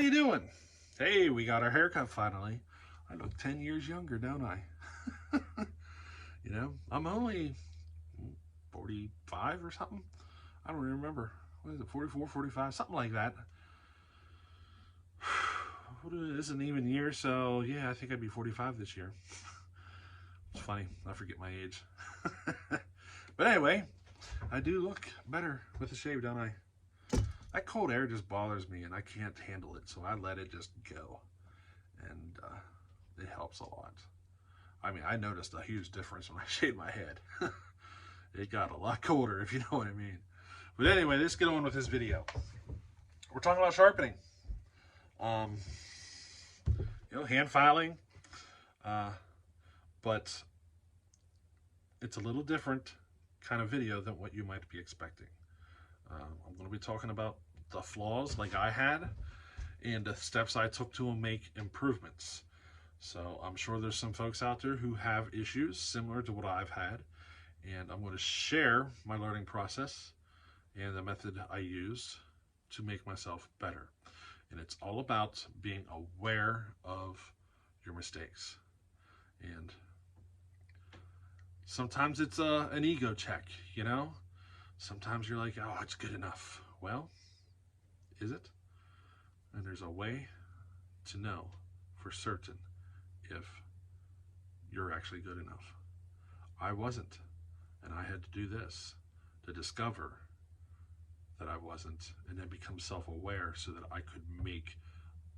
you doing? Hey, we got our haircut finally. I look 10 years younger, don't I? You know, I'm only 45 or something. I don't even remember. What is it, 44, 45, something like that. This is an even year, so yeah, I think I'd be 45 this year. It's funny, I forget my age. But anyway, I do look better with the shave, don't I? That cold air just bothers me and I can't handle it, so I let it just go. And it helps a lot. I mean, I noticed a huge difference when I shaved my head. It got a lot colder, if you know what I mean. But anyway, let's get on with this video. We're talking about sharpening. You know, hand filing. But it's a little different kind of video than what you might be expecting. I'm going to be talking about the flaws like I had and the steps I took to make improvements. So I'm sure there's some folks out there who have issues similar to what I've had, and I'm going to share my learning process and the method I used to make myself better. And it's all about being aware of your mistakes. And sometimes it's an ego check, you know? Sometimes you're like, oh, it's good enough. Well, is it? And there's a way to know for certain if you're actually good enough. I wasn't, and I had to do this to discover that I wasn't, and then become self-aware so that I could make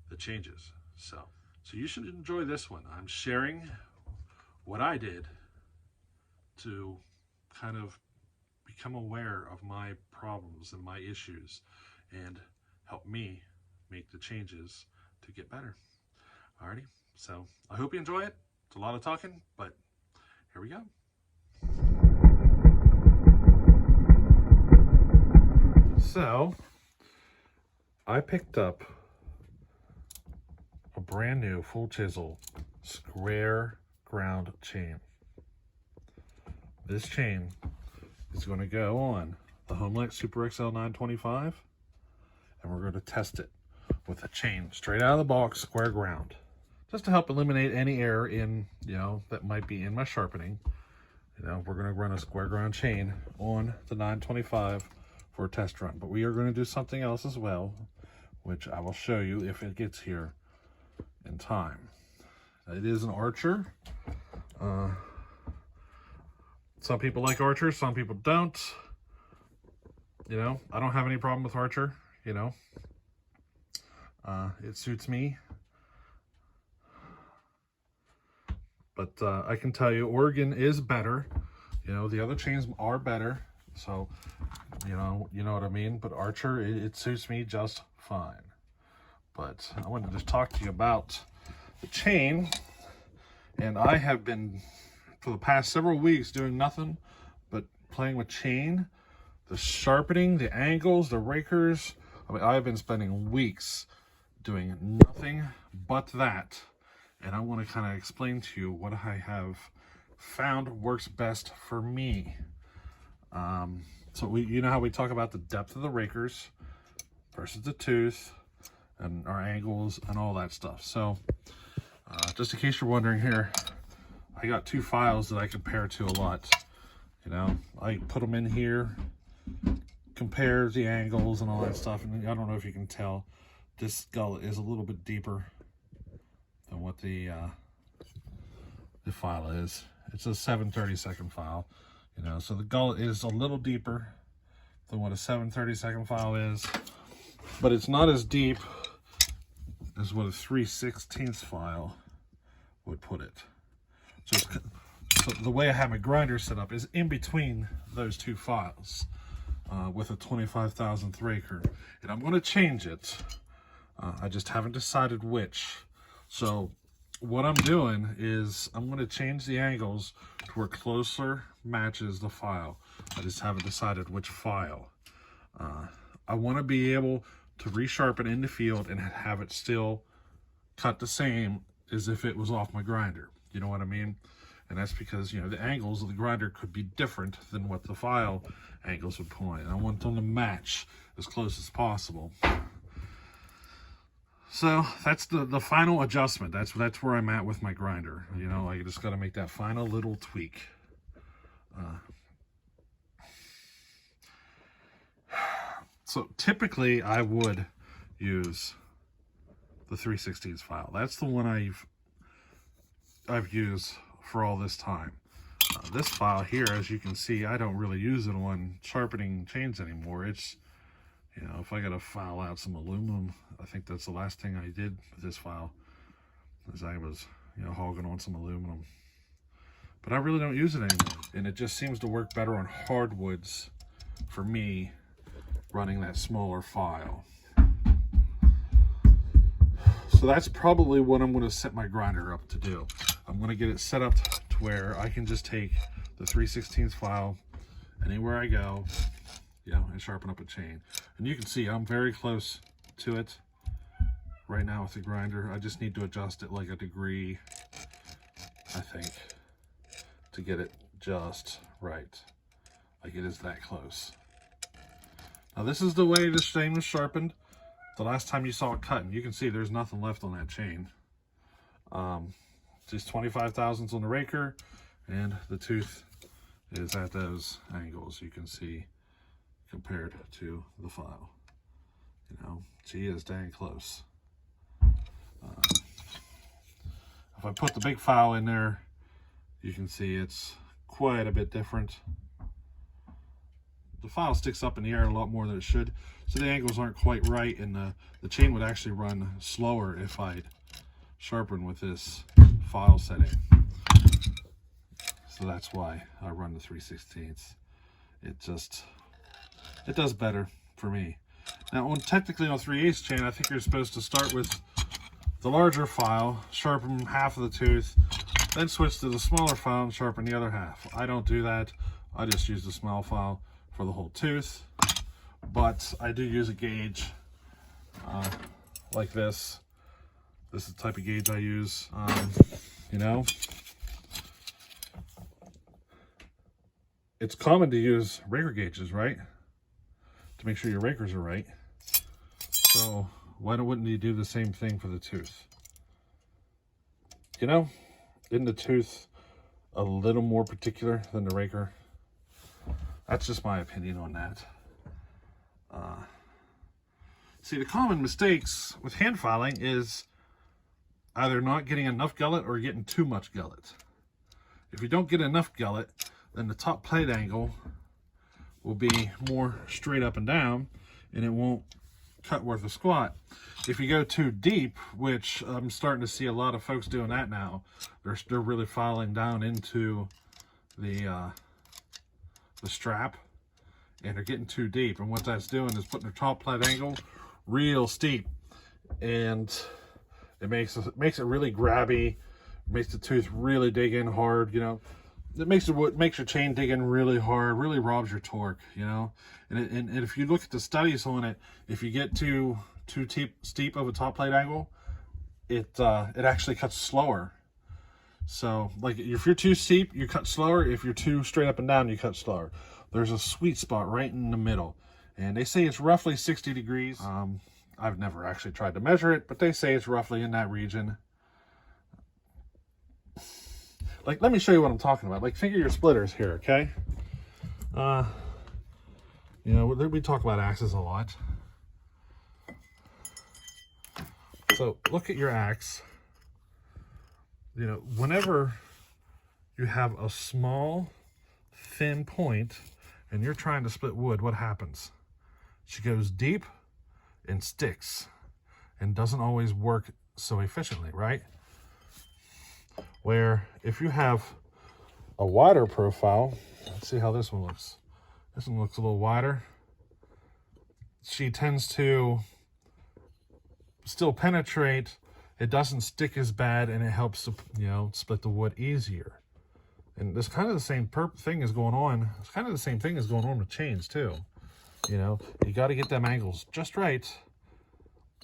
the changes. So you should enjoy this one. I'm sharing what I did to kind of become aware of my problems and my issues and help me make the changes to get better. Alrighty, so I hope you enjoy it. It's a lot of talking, but here we go. So I picked up a brand new full chisel square ground chain. This chain is going to go on the Homelite Super XL 925, and we're going to test it with a chain straight out of the box, square ground, just to help eliminate any error in, you know, that might be in my sharpening. You know, we're going to run a square ground chain on the 925 for a test run, but we are going to do something else as well, which I will show you if it gets here in time. It is an Archer. Some people like Archer, some people don't. You know, I don't have any problem with Archer, you know. It suits me. But I can tell you, Oregon is better. You know, the other chains are better. So, you know what I mean? But Archer, it suits me just fine. But I wanted to just talk to you about the chain. And I have been, for the past several weeks, doing nothing but playing with chain, the sharpening, the angles, the rakers. I mean, I've been spending weeks doing nothing but that. And I want to kind of explain to you what I have found works best for me. So you know how we talk about the depth of the rakers versus the tooth and our angles and all that stuff. So just in case you're wondering here, I got two files that I compare to a lot. You know, I put them in here, compare the angles and all that stuff. And I don't know if you can tell, this gullet is a little bit deeper than what the file is. It's a 7/32 file, you know, so the gullet is a little deeper than what a 7/32 file is, but it's not as deep as what a 3/16 file would put it. So the way I have my grinder set up is in between those two files with a 25 thousandth raker, and I'm going to change it. I just haven't decided which. So what I'm doing is I'm going to change the angles to where closer matches the file. I just haven't decided which file. I want to be able to resharpen in the field and have it still cut the same as if it was off my grinder. You know what I mean? And that's because, you know, the angles of the grinder could be different than what the file angles would point. I want them to match as close as possible. So that's the final adjustment. That's where I'm at with my grinder. You know, I just got to make that final little tweak. So typically I would use the 3/16 file. That's the one I've used for all this time. This file here, as you can see, I don't really use it on sharpening chains anymore. It's, you know, if I got to file out some aluminum, I think that's the last thing I did with this file, as I was, you know, hogging on some aluminum. But I really don't use it anymore, and it just seems to work better on hardwoods for me, running that smaller file. So that's probably what I'm going to set my grinder up to do. I'm going to get it set up to where I can just take the 3/16 file anywhere I go, you know, and sharpen up a chain. And you can see I'm very close to it right now with the grinder. I just need to adjust it like a degree, I think, to get it just right. Like it is that close. Now this is the way this chain was sharpened the last time you saw it cutting. You can see there's nothing left on that chain. Just 25 thousandths on the raker, and the tooth is at those angles you can see compared to the file. You know, she is dang close. If I put the big file in there, you can see it's quite a bit different. The file sticks up in the air a lot more than it should, so the angles aren't quite right, and the chain would actually run slower if I'd sharpen with this file setting. So that's why I run the 3/16. It does better for me. Now, technically on 3/8 chain, I think you're supposed to start with the larger file, sharpen half of the tooth, then switch to the smaller file and sharpen the other half. I don't do that. I just use the small file for the whole tooth, but I do use a gauge like this. This is the type of gauge I use. You know, it's common to use raker gauges, right? To make sure your rakers are right. So why wouldn't you do the same thing for the tooth? You know, isn't the tooth a little more particular than the raker? That's just my opinion on that. See, the common mistakes with hand filing is either not getting enough gullet or getting too much gullet. If you don't get enough gullet, then the top plate angle will be more straight up and down, and it won't cut worth a squat. If you go too deep, which I'm starting to see a lot of folks doing that now, they're really filing down into the strap, and they're getting too deep, and what that's doing is putting their top plate angle real steep, and it makes it really grabby, makes the tooth really dig in hard. You know, it makes your chain dig in really hard, really robs your torque. You know, and if you look at the studies on it, if you get too steep of a top plate angle, it actually cuts slower. So, like, if you're too steep, you cut slower. If you're too straight up and down, you cut slower. There's a sweet spot right in the middle, and they say it's roughly 60 degrees. I've never actually tried to measure it, but they say it's roughly in that region. Like, let me show you what I'm talking about. Like, figure your splitters here, okay? You know, we talk about axes a lot. So, look at your axe. You know, whenever you have a small, thin point and you're trying to split wood, what happens? She goes deep and sticks and doesn't always work so efficiently, right? Where if you have a wider profile, let's see how this one looks. This one looks a little wider. She tends to still penetrate. It doesn't stick as bad, and it helps to, you know, split the wood easier. And there's kind of the same thing is going on. It's kind of the same thing is going on with chains too. You know, you got to get them angles just right.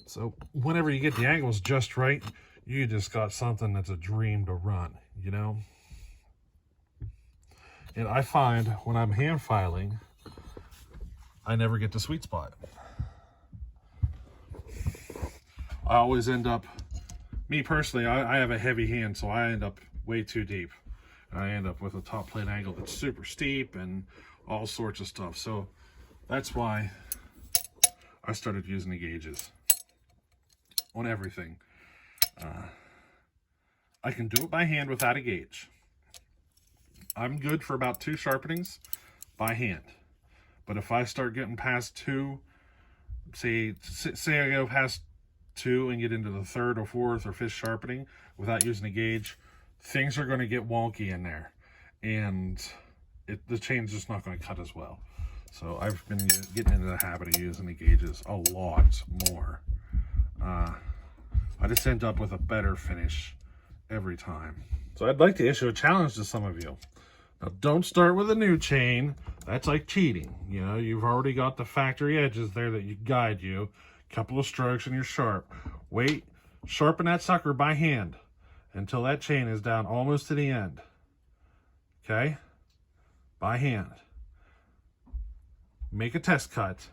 So whenever you get the angles just right, you just got something that's a dream to run, you know. And I find when I'm hand filing, I never get the sweet spot. I always end up, me personally, I have a heavy hand, so I end up way too deep. And I end up with a top plate angle that's super steep and all sorts of stuff. So that's why I started using the gauges on everything. I can do it by hand without a gauge. I'm good for about 2 sharpenings by hand. But if I start getting past 2, say I go past 2 and get into the 3rd or 4th or 5th sharpening without using a gauge, things are going to get wonky in there, and the chain's just not going to cut as well. So I've been getting into the habit of using the gauges a lot more. I just end up with a better finish every time. So I'd like to issue a challenge to some of you. Now, don't start with a new chain. That's like cheating. You know, you've already got the factory edges there that you guide you. Couple of strokes and you're sharp. Wait, sharpen that sucker by hand until that chain is down almost to the end. Okay? By hand. Make a test cut.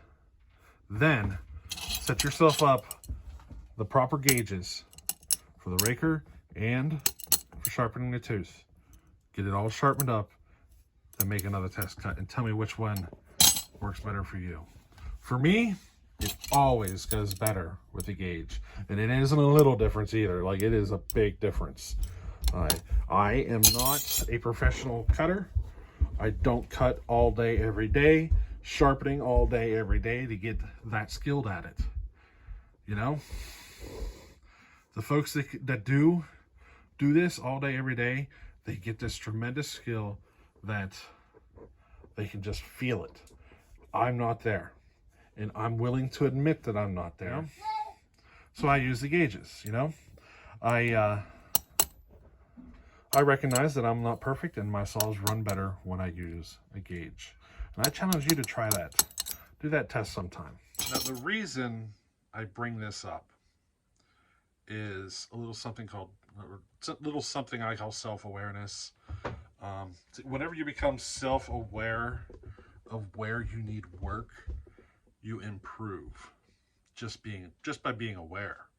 Then set yourself up the proper gauges for the raker and for sharpening the tooth. Get it all sharpened up, then make another test cut and tell me which one works better for you. For me, it always goes better with the gauge, and it isn't a little difference either. Like, it is a big difference. I am not a professional cutter. I don't cut all day every day, sharpening all day every day to get that skilled at it. You know, the folks that do this all day every day, they get this tremendous skill that they can just feel it. I'm not there. And I'm willing to admit that I'm not there. So I use the gauges, you know. I recognize that I'm not perfect and my saws run better when I use a gauge. And I challenge you to try that. Do that test sometime. Now, the reason I bring this up is a little something I call self-awareness. Whenever you become self-aware of where you need work, you improve just by being aware.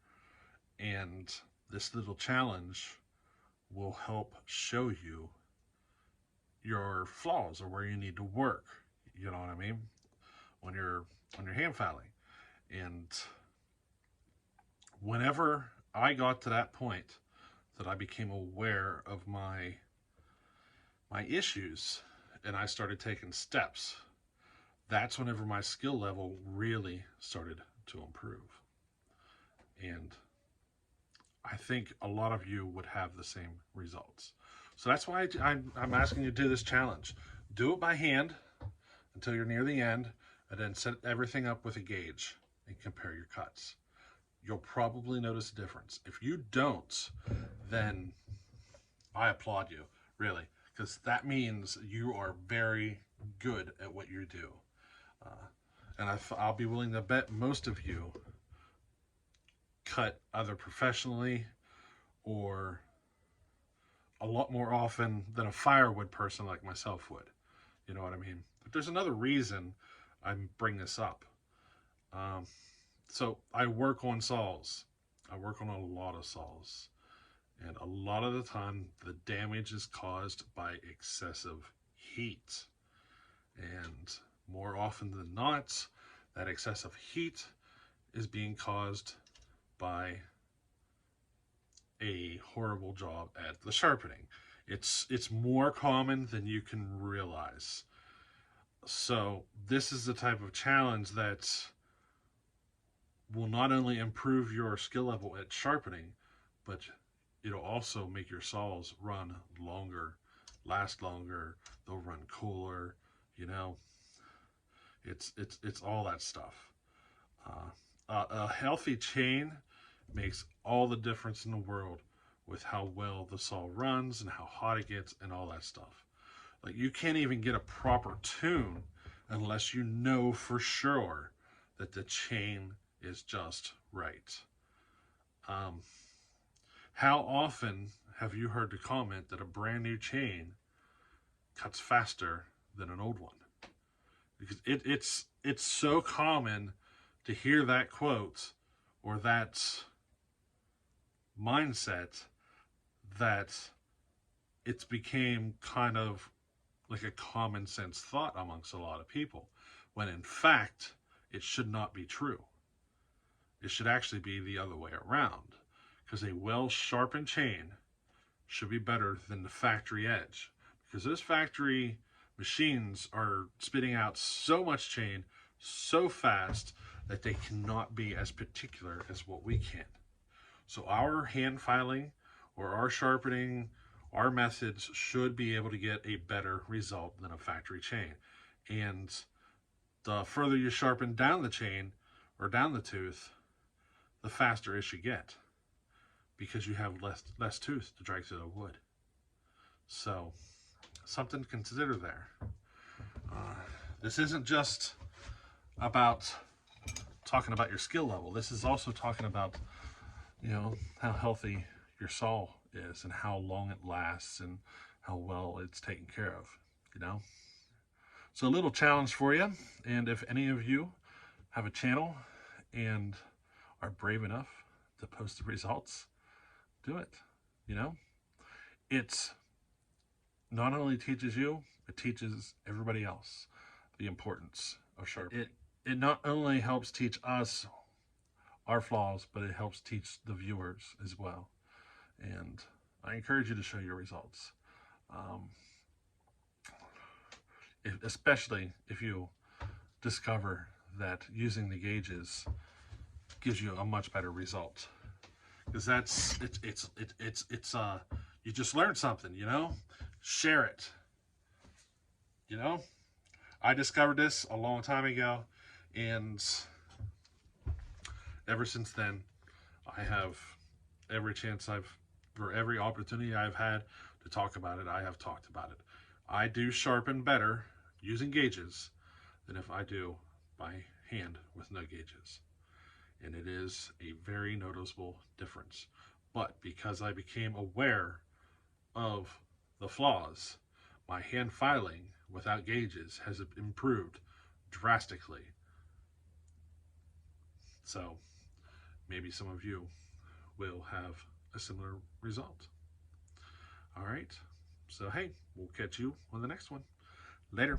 And this little challenge will help show you your flaws or where you need to work. You know what I mean? On your hand filing. And whenever I got to that point that I became aware of my issues and I started taking steps, that's whenever my skill level really started to improve. And I think a lot of you would have the same results. So that's why I'm asking you to do this challenge. Do it by hand until you're near the end, and then set everything up with a gauge and compare your cuts. You'll probably notice a difference. If you don't, then I applaud you, really, because that means you are very good at what you do. And I'll be willing to bet most of you cut either professionally or a lot more often than a firewood person like myself would. You know what I mean? But there's another reason I bring this up. So I work on saws. I work on a lot of saws. And a lot of the time, the damage is caused by excessive heat. And more often than not, that excessive heat is being caused by a horrible job at the sharpening. It's more common than you can realize. So this is the type of challenge that will not only improve your skill level at sharpening, but it'll also make your saws run longer, last longer, they'll run cooler, you know. It's all that stuff. A healthy chain makes all the difference in the world with how well the saw runs and how hot it gets and all that stuff. Like, you can't even get a proper tune unless you know for sure that the chain is just right. How often have you heard the comment that a brand new chain cuts faster than an old one? Because it's so common to hear that quote or that mindset that it's became kind of like a common sense thought amongst a lot of people, when in fact it should not be true. It should actually be the other way around, because a well sharpened chain should be better than the factory edge, because those factory machines are spitting out so much chain so fast that they cannot be as particular as what we can. So our hand filing or our sharpening, our methods should be able to get a better result than a factory chain. And the further you sharpen down the chain or down the tooth, the faster it should get, because you have less tooth to drag through the wood. So something to consider there. This isn't just about talking about your skill level. This is also talking about, how healthy your saw is and how long it lasts and how well it's taken care of. So a little challenge for you. And if any of you have a channel and are brave enough to post the results, do it. It's not only teaches you, it teaches everybody else the importance of sharpening. It not only helps teach us our flaws, but it helps teach the viewers as well. And I encourage you to show your results. Especially if you discover that using the gauges gives you a much better result. Because you just learned something, share it. I discovered this a long time ago, and ever since then, I have every opportunity I've had to talk about it, I have talked about it. I do sharpen better using gauges than if I do by hand with no gauges. And it is a very noticeable difference. But because I became aware of the flaws, my hand filing without gauges has improved drastically. So maybe some of you will have a similar result. All right. So, hey, we'll catch you on the next one. Later.